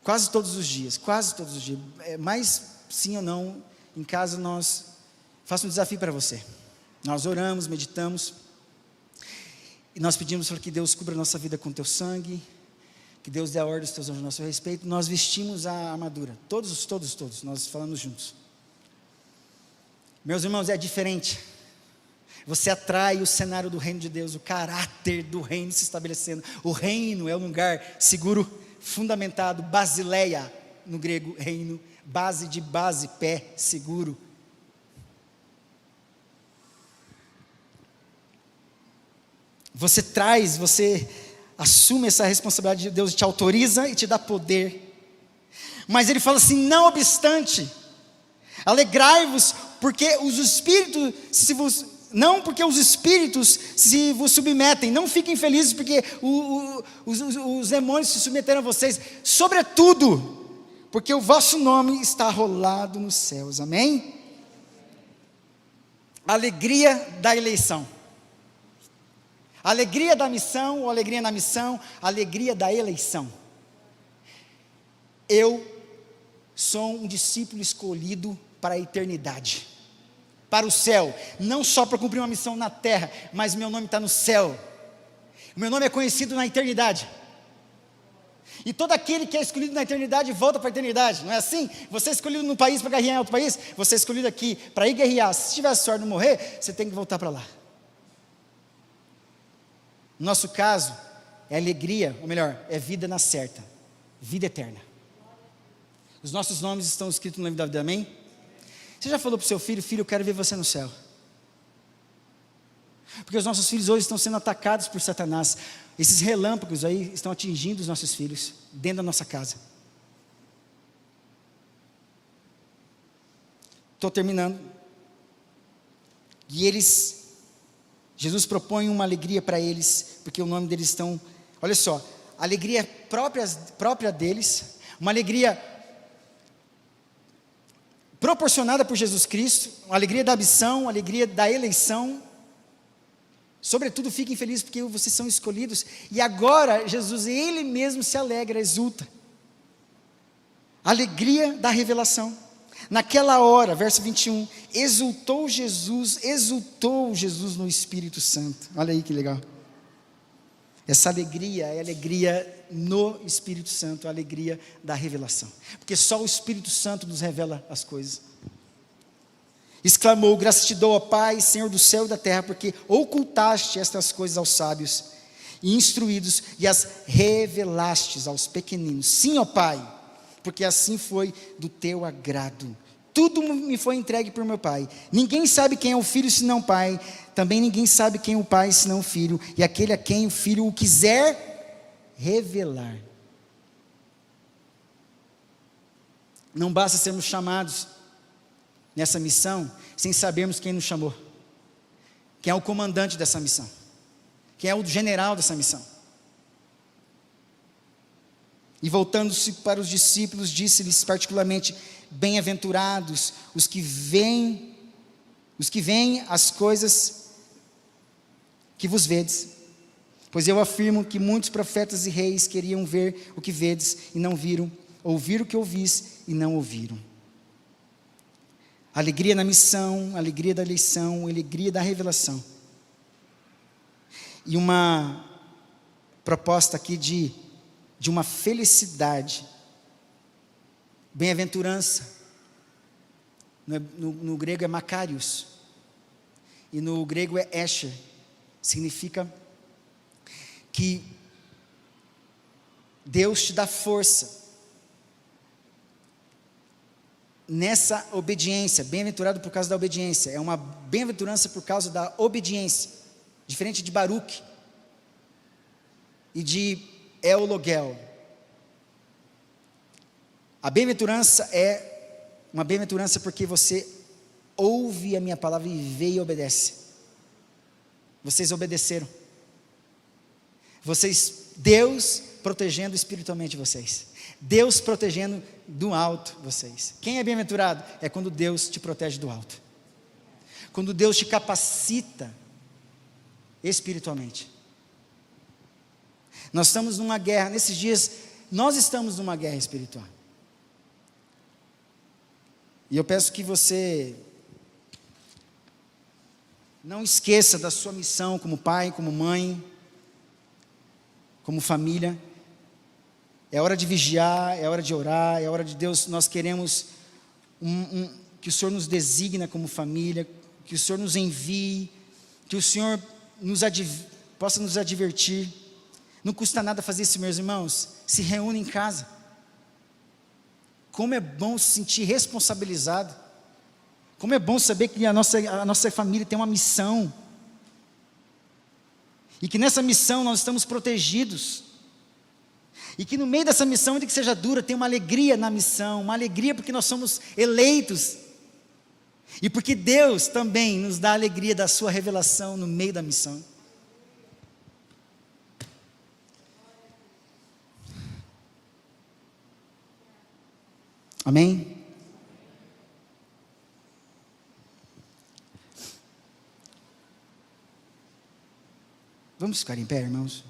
Quase todos os dias, mais sim ou não, em casa faço um desafio para você. Nós oramos, meditamos, e nós pedimos para que Deus cubra a nossa vida com teu sangue, que Deus dê a ordem aos teus anjos a nosso respeito. Nós vestimos a armadura, todos, nós falamos juntos. Meus irmãos, é diferente. Você atrai o cenário do reino de Deus, o caráter do reino se estabelecendo. O reino é um lugar seguro, fundamentado, basileia, no grego, reino, base de base, pé, seguro. Você assume essa responsabilidade de Deus, te autoriza e te dá poder. Mas ele fala assim, não obstante, alegrai-vos, porque os espíritos não porque os espíritos se vos submetem, não fiquem felizes porque os demônios se submeteram a vocês, sobretudo, porque o vosso nome está arrolado nos céus, amém? Alegria da eleição, alegria da missão, ou alegria na missão, alegria da eleição. Eu sou um discípulo escolhido para a eternidade, para o céu, não só para cumprir uma missão na terra, mas meu nome está no céu, o meu nome é conhecido na eternidade, e todo aquele que é escolhido na eternidade, volta para a eternidade, não é assim? Você é escolhido no país para guerrear em outro país, você é escolhido aqui para ir guerrear, se tiver sorte de não morrer, você tem que voltar para lá. No nosso caso, é alegria, ou melhor, é vida na certa, vida eterna. Os nossos nomes estão escritos no livro da vida, amém? Você já falou para o seu filho, eu quero ver você no céu? Porque os nossos filhos hoje estão sendo atacados por Satanás. Esses relâmpagos aí estão atingindo os nossos filhos, dentro da nossa casa. Estou terminando. E Jesus propõe uma alegria para eles, porque o nome deles estão, olha só, alegria própria deles, uma alegria proporcionada por Jesus Cristo, uma alegria da missão, uma alegria da eleição. Sobretudo fiquem felizes porque vocês são escolhidos, e agora Jesus, Ele mesmo se alegra, exulta. Alegria da revelação. Naquela hora, verso 21, exultou Jesus no Espírito Santo. Olha aí que legal. Essa alegria é alegria no Espírito Santo, a alegria da revelação. Porque só o Espírito Santo nos revela as coisas. Exclamou, graças te dou, ó Pai, Senhor do céu e da terra, porque ocultaste estas coisas aos sábios e instruídos, e as revelastes aos pequeninos. Sim, ó Pai, porque assim foi do teu agrado. Tudo me foi entregue por meu Pai. Ninguém sabe quem é o Filho senão o Pai. Também ninguém sabe quem é o Pai senão o Filho, e aquele a quem o Filho o quiser revelar. Não basta sermos chamados nessa missão sem sabermos quem nos chamou, quem é o comandante dessa missão, quem é o general dessa missão. E voltando-se para os discípulos, disse-lhes particularmente, bem-aventurados os que veem os que veem as coisas que vos vedes. Pois eu afirmo que muitos profetas e reis queriam ver o que vedes e não viram, ouvir o que ouvis e não ouviram. Alegria na missão, alegria da eleição, alegria da revelação. E uma proposta aqui de uma felicidade, bem-aventurança. No grego é makarios, e no grego é escher, significa que Deus te dá força nessa obediência. Bem-aventurado por causa da obediência, é uma bem-aventurança por causa da obediência, diferente de Baruch e de Eulogel. A bem-aventurança é uma bem-aventurança porque você ouve a minha palavra e vê e obedece. Vocês obedeceram. Deus protegendo espiritualmente vocês. Deus protegendo do alto vocês. Quem é bem-aventurado? É quando Deus te protege do alto. Quando Deus te capacita espiritualmente. Nós estamos numa guerra, nesses dias, nós estamos numa guerra espiritual. E eu peço que você não esqueça da sua missão como pai, como mãe, como família. É hora de vigiar, é hora de orar, é hora de Deus. Nós queremos que o Senhor nos designa como família, que o Senhor nos envie, que o Senhor possa nos advertir. Não custa nada fazer isso, meus irmãos. Se reúne em casa. Como é bom se sentir responsabilizado. Como é bom saber que a nossa família tem uma missão. E que nessa missão nós estamos protegidos. E que no meio dessa missão, ainda que seja dura, tem uma alegria na missão. Uma alegria porque nós somos eleitos. E porque Deus também nos dá a alegria da sua revelação no meio da missão. Amém? Vamos ficar em pé, irmãos?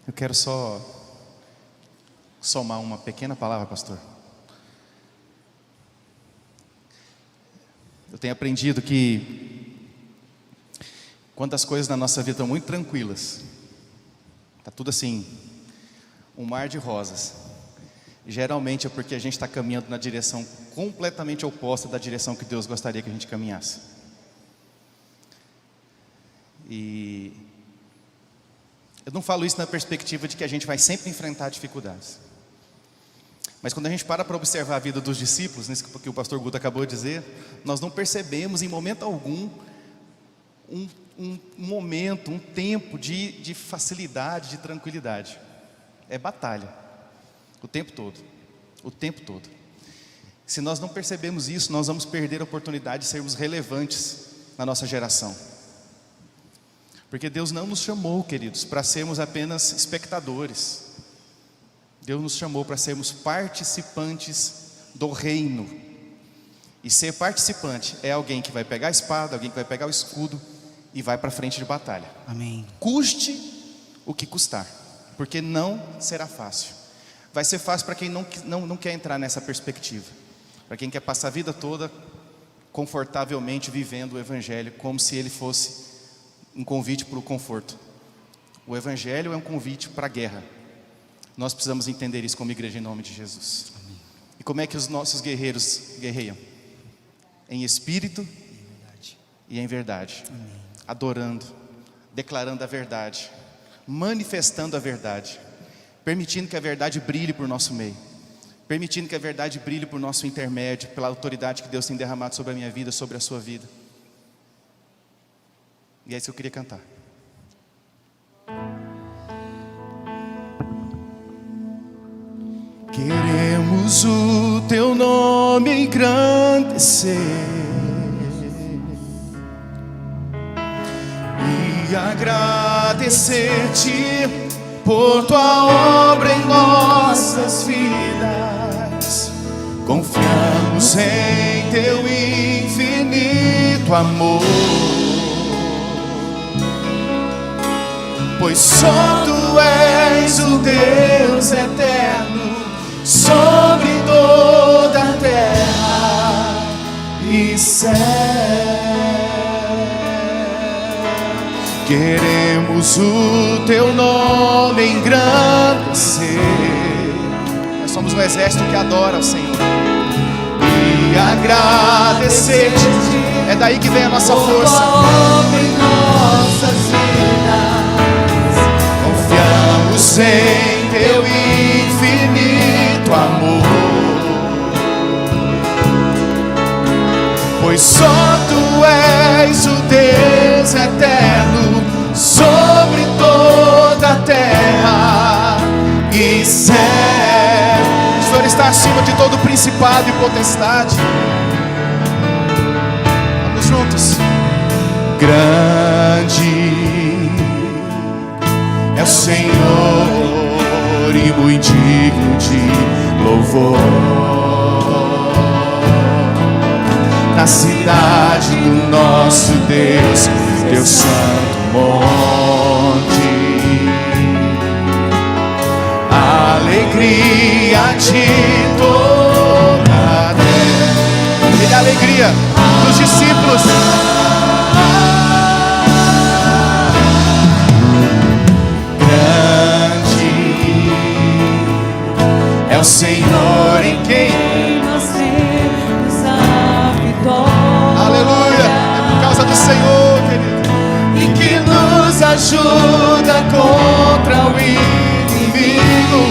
Eu quero só somar uma pequena palavra, pastor. Eu tenho aprendido que quando as coisas na nossa vida estão muito tranquilas, está tudo assim, um mar de rosas, geralmente é porque a gente está caminhando na direção completamente oposta da direção que Deus gostaria que a gente caminhasse. E eu não falo isso na perspectiva de que a gente vai sempre enfrentar dificuldades. Mas quando a gente para observar a vida dos discípulos, nisso que o pastor Guto acabou de dizer, nós não percebemos em momento algum um momento, um tempo de facilidade, de tranquilidade. É batalha, o tempo todo, o tempo todo. Se nós não percebemos isso, nós vamos perder a oportunidade de sermos relevantes na nossa geração. Porque Deus não nos chamou, queridos, para sermos apenas espectadores. Deus nos chamou para sermos participantes do reino. E ser participante é alguém que vai pegar a espada, alguém que vai pegar o escudo e vai para a frente de batalha. Amém. Custe o que custar, porque não será fácil. Vai ser fácil para quem não quer entrar nessa perspectiva. Para quem quer passar a vida toda confortavelmente vivendo o Evangelho, como se ele fosse um convite para o conforto. O Evangelho é um convite para a guerra. Nós precisamos entender isso como igreja em nome de Jesus. Amém. E como é que os nossos guerreiros guerreiam? Em espírito e em verdade. Amém. Adorando, declarando a verdade, manifestando a verdade, permitindo que a verdade brilhe por nosso meio, permitindo que a verdade brilhe por nosso intermédio, pela autoridade que Deus tem derramado sobre a minha vida, sobre a sua vida. E é isso que eu queria cantar. Queremos o teu nome engrandecer e agradecer-te por tua obra em nossas vidas. Confiamos em teu infinito amor, pois só tu és o Deus eterno sobre toda a terra e céu. Queremos o teu nome engrandecer. Nós somos um exército que adora o Senhor e agradecer-te. É daí que vem a nossa força. Confiamos em teu infinito amor, pois só tu és o Deus eterno sobre toda a terra e céu. O Senhor está acima de todo principado e potestade. Vamos juntos. Grande é o Senhor e muito digno de louvor. Na cidade do nosso Deus, teu santo monte, a alegria de toda a terra. E a alegria dos discípulos. É o Senhor em quem nós temos a vitória. Aleluia, é por causa do Senhor, querido, e que nos ajuda contra o inimigo.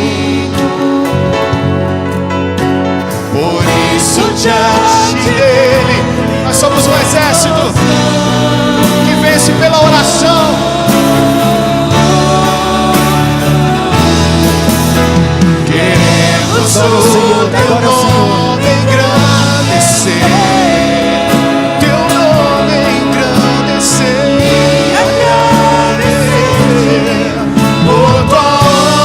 Por isso diante dele nós somos um exército que vence pela oração. Adora o Senhor, adora o Senhor. Teu nome engrandecer, agradecer por tua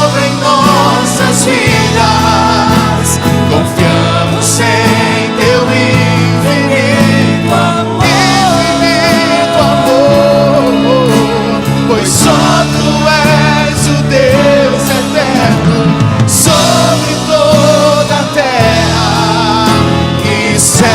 obra em nossas vidas. Confiamos em teu infinito amor, pois só tu és o Deus eterno sobre toda a terra e céu,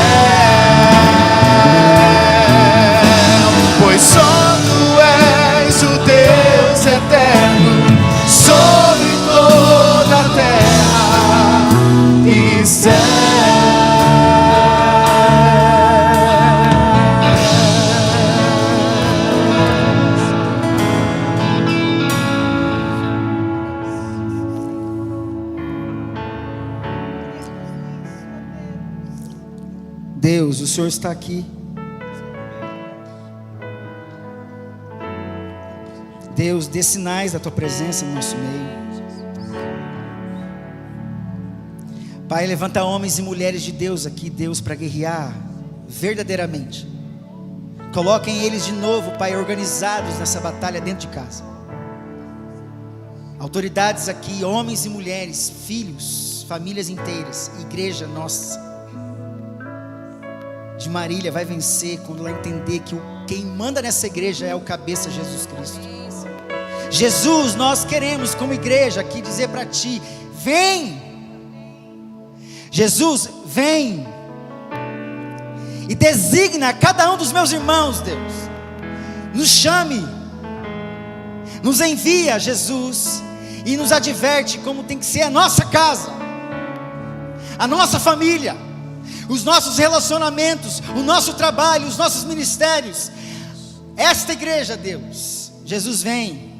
pois só tu és o Deus eterno sobre toda a terra e céu. Deus, o Senhor está aqui. Deus, dê sinais da tua presença no nosso meio. Pai, levanta homens e mulheres de Deus aqui, Deus, para guerrear verdadeiramente. Coloquem eles de novo, Pai, organizados nessa batalha dentro de casa. Autoridades aqui, homens e mulheres, filhos, famílias inteiras, igreja nossa de Marília vai vencer quando ela entender que quem manda nessa igreja é o cabeça Jesus Cristo. Jesus, nós queremos como igreja aqui dizer para ti: vem Jesus, vem e designa cada um dos meus irmãos, Deus, nos chame, nos envia, Jesus, e nos adverte como tem que ser a nossa casa, a nossa família, os nossos relacionamentos, o nosso trabalho, os nossos ministérios. Esta igreja, Deus, Jesus, vem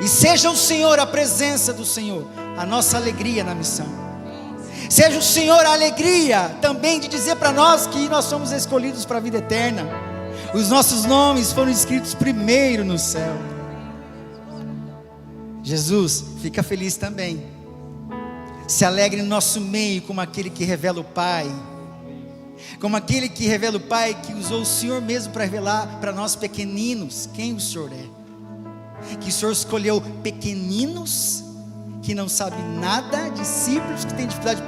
e seja o Senhor, a presença do Senhor, a nossa alegria na missão. Seja o Senhor a alegria também de dizer para nós que nós somos escolhidos para a vida eterna. Os nossos nomes foram escritos primeiro no céu. Jesus, fica feliz também se alegre no nosso meio como aquele que revela o Pai. Como aquele que revela o Pai, que usou o Senhor mesmo para revelar para nós pequeninos quem o Senhor é. Que o Senhor escolheu pequeninos, que não sabem nada, discípulos que têm dificuldade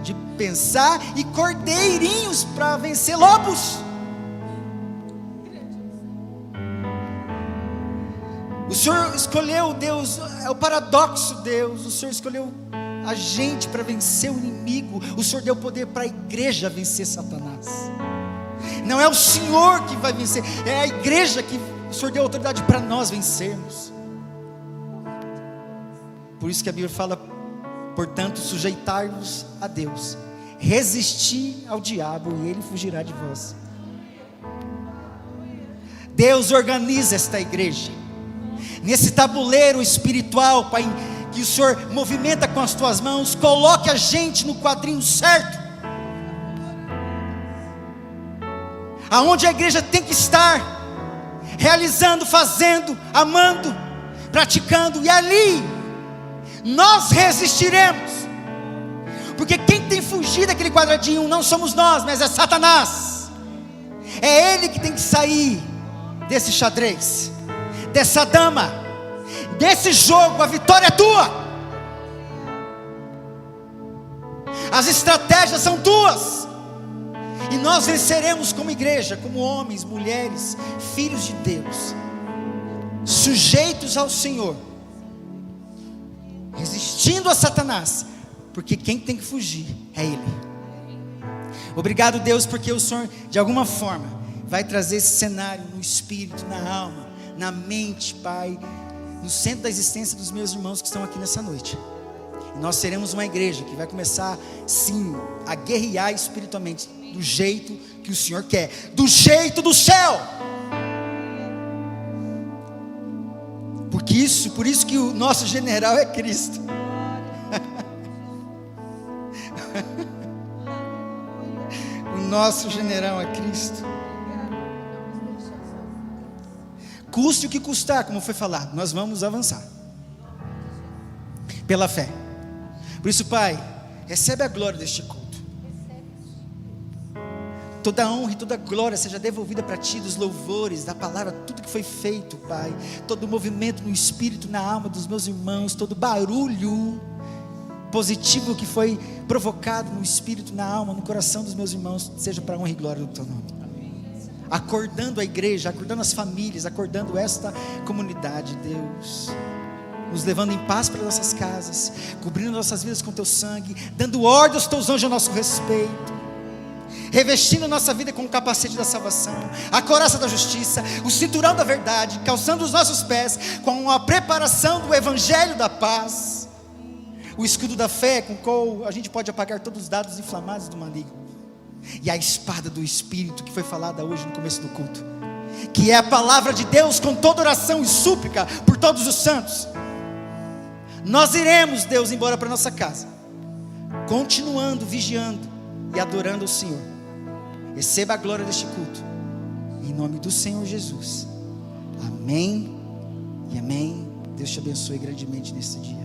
de pensar, e cordeirinhos para vencer lobos. O Senhor escolheu, Deus, é o paradoxo, Deus, o Senhor escolheu a gente para vencer o inimigo. O Senhor deu poder para a igreja vencer Satanás. Não é o Senhor que vai vencer, é a igreja que o Senhor deu autoridade para nós vencermos. Por isso que a Bíblia fala: portanto, sujeitai-vos a Deus, resisti ao diabo e ele fugirá de vós. Deus organiza esta igreja nesse tabuleiro espiritual, Pai, que o Senhor movimenta com as tuas mãos. Coloque a gente no quadrinho certo, aonde a igreja tem que estar, realizando, fazendo, amando, praticando, e ali nós resistiremos, porque quem tem fugido daquele quadradinho não somos nós, mas é Satanás. É ele que tem que sair desse xadrez, dessa dama, desse jogo. A vitória é tua, as estratégias são tuas, e nós venceremos como igreja, como homens, mulheres, filhos de Deus, sujeitos ao Senhor, resistindo a Satanás, porque quem tem que fugir é Ele. Obrigado, Deus, porque o Senhor de alguma forma vai trazer esse cenário no espírito, na alma, na mente, Pai, no centro da existência dos meus irmãos que estão aqui nessa noite. E nós seremos uma igreja que vai começar, sim, a guerrear espiritualmente, do jeito que o Senhor quer, do jeito do céu. Por isso que o nosso general é Cristo. O nosso general é Cristo. Custe o que custar, como foi falado, nós vamos avançar pela fé. Por isso, Pai, recebe a glória deste culto. Toda a honra e toda a glória seja devolvida para Ti, dos louvores, da palavra, tudo que foi feito, Pai. Todo o movimento no espírito, na alma dos meus irmãos, todo barulho positivo que foi provocado no espírito, na alma, no coração dos meus irmãos, seja para a honra e glória do Teu nome. Acordando a igreja, acordando as famílias, acordando esta comunidade, Deus, nos levando em paz para nossas casas, cobrindo nossas vidas com Teu sangue, dando ordem aos Teus anjos a nosso respeito, revestindo nossa vida com o capacete da salvação, a couraça da justiça, o cinturão da verdade, calçando os nossos pés com a preparação do evangelho da paz, o escudo da fé com o qual a gente pode apagar todos os dados inflamados do maligno, e a espada do Espírito que foi falada hoje no começo do culto, que é a palavra de Deus com toda oração e súplica por todos os santos. Nós iremos, Deus, embora para nossa casa, continuando, vigiando e adorando o Senhor. Receba a glória deste culto, em nome do Senhor Jesus. Amém e amém. Deus te abençoe grandemente nesse dia.